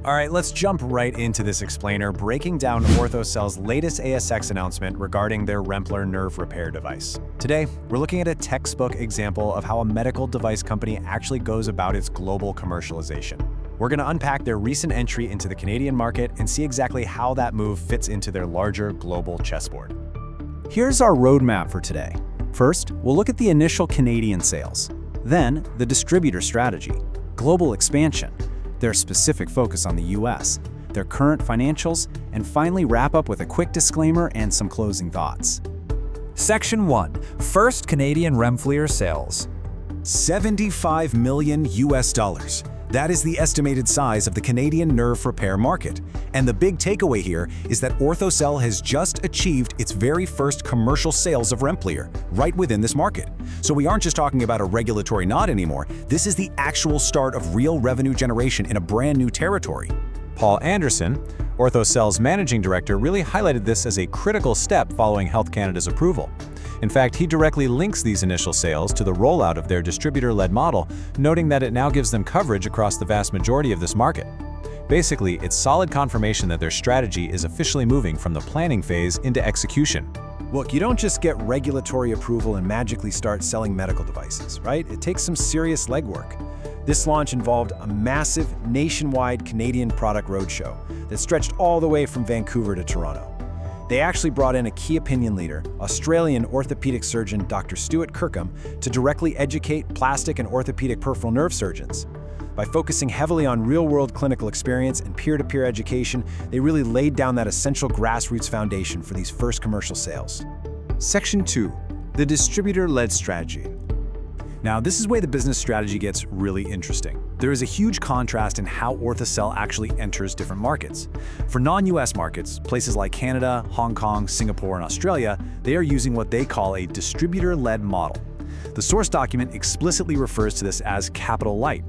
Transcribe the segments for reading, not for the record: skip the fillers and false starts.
All right, let's jump right into this explainer, breaking down Orthocell's latest ASX announcement regarding their Remplir nerve repair device. Today, we're looking at a textbook example of how a medical device company actually goes about its global commercialization. We're going to unpack their recent entry into the Canadian market and see exactly how that move fits into their larger global chessboard. Here's our roadmap for today. First, we'll look at the initial Canadian sales, then the distributor strategy, global expansion, their specific focus on the US, their current financials, and finally wrap up with a quick disclaimer and some closing thoughts. Section 1. First Canadian Remplir sales. $75 million. That is the estimated size of the Canadian nerve repair market. And the big takeaway here is that Orthocell has just achieved its very first commercial sales of Remplir right within this market. So we aren't just talking about a regulatory nod anymore. This is the actual start of real revenue generation in a brand new territory. Paul Anderson, Orthocell's managing director, really highlighted this as a critical step following Health Canada's approval. In fact, he directly links these initial sales to the rollout of their distributor-led model, noting that it now gives them coverage across the vast majority of this market. Basically, it's solid confirmation that their strategy is officially moving from the planning phase into execution. Look, you don't just get regulatory approval and magically start selling medical devices, right? It takes some serious legwork. This launch involved a massive nationwide Canadian product roadshow that stretched all the way from Vancouver to Toronto. They actually brought in a key opinion leader, Australian orthopedic surgeon Dr. Stuart Kirkham, to directly educate plastic and orthopedic peripheral nerve surgeons. By focusing heavily on real-world clinical experience and peer-to-peer education, they really laid down that essential grassroots foundation for these first commercial sales. Section 2. The distributor-led strategy. Now, this is where the business strategy gets really interesting. There is a huge contrast in how Orthocell actually enters different markets. For non-US markets, places like Canada, Hong Kong, Singapore, and Australia, they are using what they call a distributor-led model. The source document explicitly refers to this as capital light.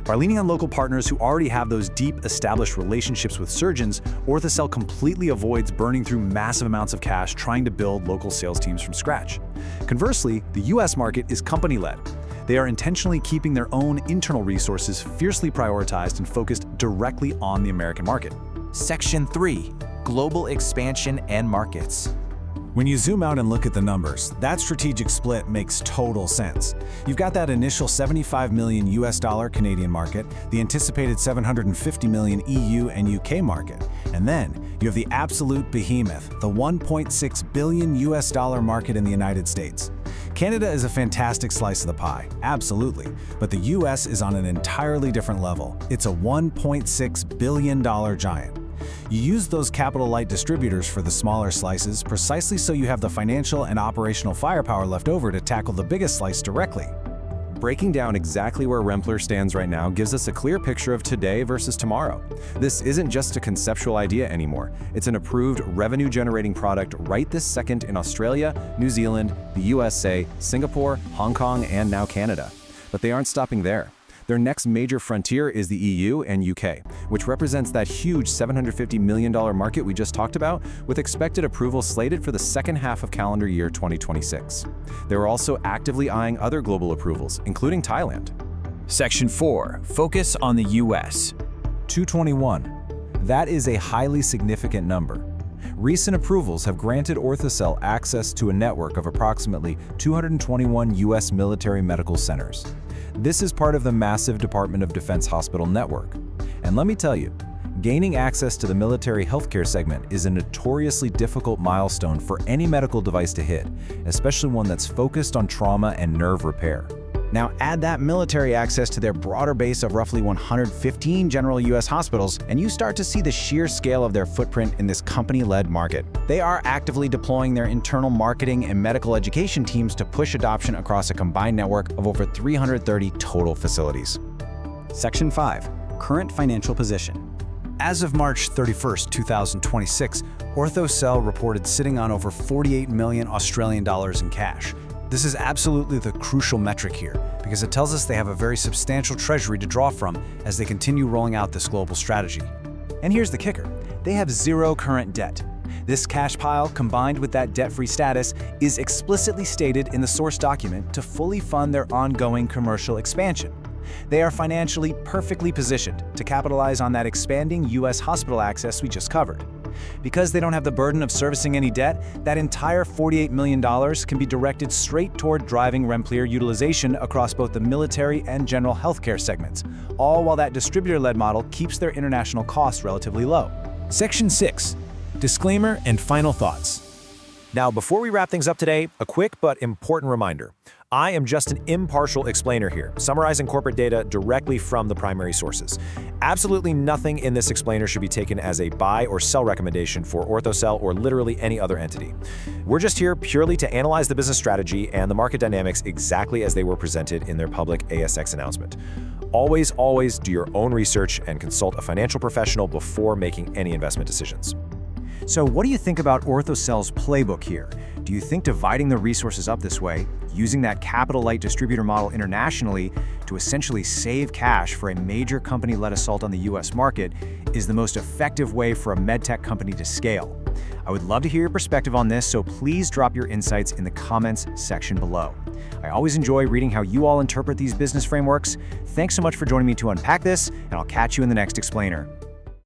By leaning on local partners who already have those deep, established relationships with surgeons, Orthocell completely avoids burning through massive amounts of cash trying to build local sales teams from scratch. Conversely, the US market is company-led. They are intentionally keeping their own internal resources fiercely prioritized and focused directly on the American market. Section 3. Global expansion and markets. When you zoom out and look at the numbers, that strategic split makes total sense. You've got that initial $75 million Canadian market, the anticipated $750 million EU and UK market, and then you have the absolute behemoth, the $1.6 billion market in the United States. Canada is a fantastic slice of the pie, absolutely, but the US is on an entirely different level. It's a $1.6 billion giant. You use those capital-light distributors for the smaller slices precisely so you have the financial and operational firepower left over to tackle the biggest slice directly. Breaking down exactly where Remplir stands right now gives us a clear picture of today versus tomorrow. This isn't just a conceptual idea anymore. It's an approved revenue-generating product right this second in Australia, New Zealand, the USA, Singapore, Hong Kong, and now Canada. But they aren't stopping there. Their next major frontier is the EU and UK, which represents that huge $750 million market we just talked about, with expected approval slated for the second half of calendar year 2026. They are also actively eyeing other global approvals, including Thailand. Section 4. Focus on the US. 221. That is a highly significant number. Recent approvals have granted Orthocell access to a network of approximately 221 US military medical centers. This is part of the massive Department of Defense hospital network. And let me tell you, gaining access to the military healthcare segment is a notoriously difficult milestone for any medical device to hit, especially one that's focused on trauma and nerve repair. Now add that military access to their broader base of roughly 115 general US hospitals, and you start to see the sheer scale of their footprint in this company-led market. They are actively deploying their internal marketing and medical education teams to push adoption across a combined network of over 330 total facilities. Section 5. Current financial position. As of March 31st, 2026, Orthocell reported sitting on over 48 million Australian dollars in cash. This is absolutely the crucial metric here, because it tells us they have a very substantial treasury to draw from as they continue rolling out this global strategy. And here's the kicker. They have zero current debt. This cash pile, combined with that debt-free status, is explicitly stated in the source document to fully fund their ongoing commercial expansion. They are financially perfectly positioned to capitalize on that expanding U.S. hospital access we just covered. Because they don't have the burden of servicing any debt, that entire $48 million can be directed straight toward driving Remplir utilization across both the military and general healthcare segments, all while that distributor-led model keeps their international costs relatively low. Section 6. Disclaimer and final thoughts. Now, before we wrap things up today, a quick but important reminder. I am just an impartial explainer here, summarizing corporate data directly from the primary sources. Absolutely nothing in this explainer should be taken as a buy or sell recommendation for Orthocell or literally any other entity. We're just here purely to analyze the business strategy and the market dynamics exactly as they were presented in their public ASX announcement. Always, always do your own research and consult a financial professional before making any investment decisions. So what do you think about Orthocell's playbook here? Do you think dividing the resources up this way, using that capital-light distributor model internationally to essentially save cash for a major company-led assault on the US market, is the most effective way for a medtech company to scale? I would love to hear your perspective on this, so please drop your insights in the comments section below. I always enjoy reading how you all interpret these business frameworks. Thanks so much for joining me to unpack this, and I'll catch you in the next explainer.